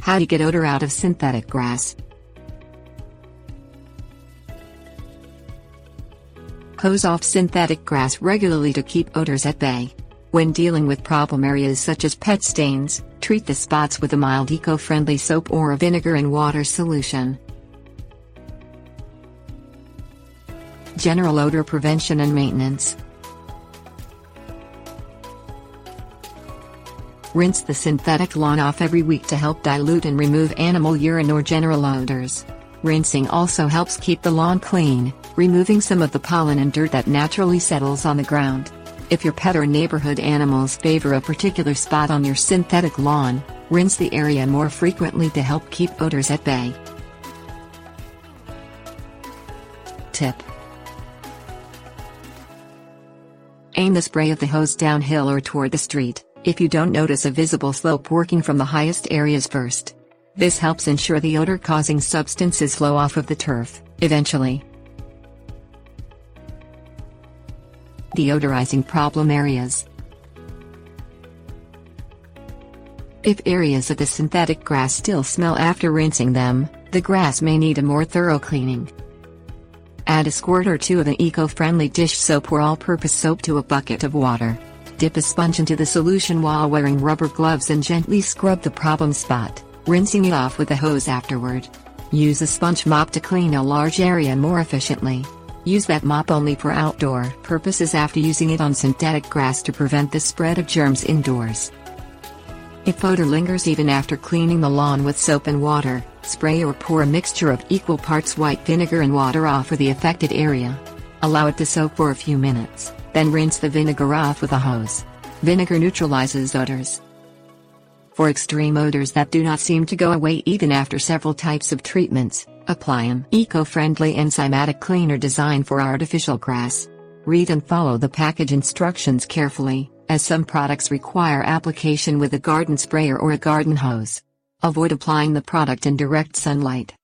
How to get odor out of synthetic grass. Hose off synthetic grass regularly to keep odors at bay. When dealing with problem areas such as pet stains, treat the spots with a mild eco-friendly soap or a vinegar and water solution. General odor prevention and maintenance. Rinse the synthetic lawn off every week to help dilute and remove animal urine or general odors. Rinsing also helps keep the lawn clean, removing some of the pollen and dirt that naturally settles on the ground. If your pet or neighborhood animals favor a particular spot on your synthetic lawn, rinse the area more frequently to help keep odors at bay. Tip: aim the spray of the hose downhill or toward the street, if you don't notice a visible slope, working from the highest areas first. This helps ensure the odor-causing substances flow off of the turf, eventually. Deodorizing problem areas. If areas of the synthetic grass still smell after rinsing them, the grass may need a more thorough cleaning. Add a squirt or two of the eco-friendly dish soap or all-purpose soap to a bucket of water. Dip a sponge into the solution while wearing rubber gloves and gently scrub the problem spot, rinsing it off with a hose afterward. Use a sponge mop to clean a large area more efficiently. Use that mop only for outdoor purposes after using it on synthetic grass to prevent the spread of germs indoors. If odor lingers even after cleaning the lawn with soap and water, spray or pour a mixture of equal parts white vinegar and water off for the affected area. Allow it to soak for a few minutes, then rinse the vinegar off with a hose. Vinegar neutralizes odors. For extreme odors that do not seem to go away even after several types of treatments, apply an eco-friendly enzymatic cleaner designed for artificial grass. Read and follow the package instructions carefully, as some products require application with a garden sprayer or a garden hose. Avoid applying the product in direct sunlight.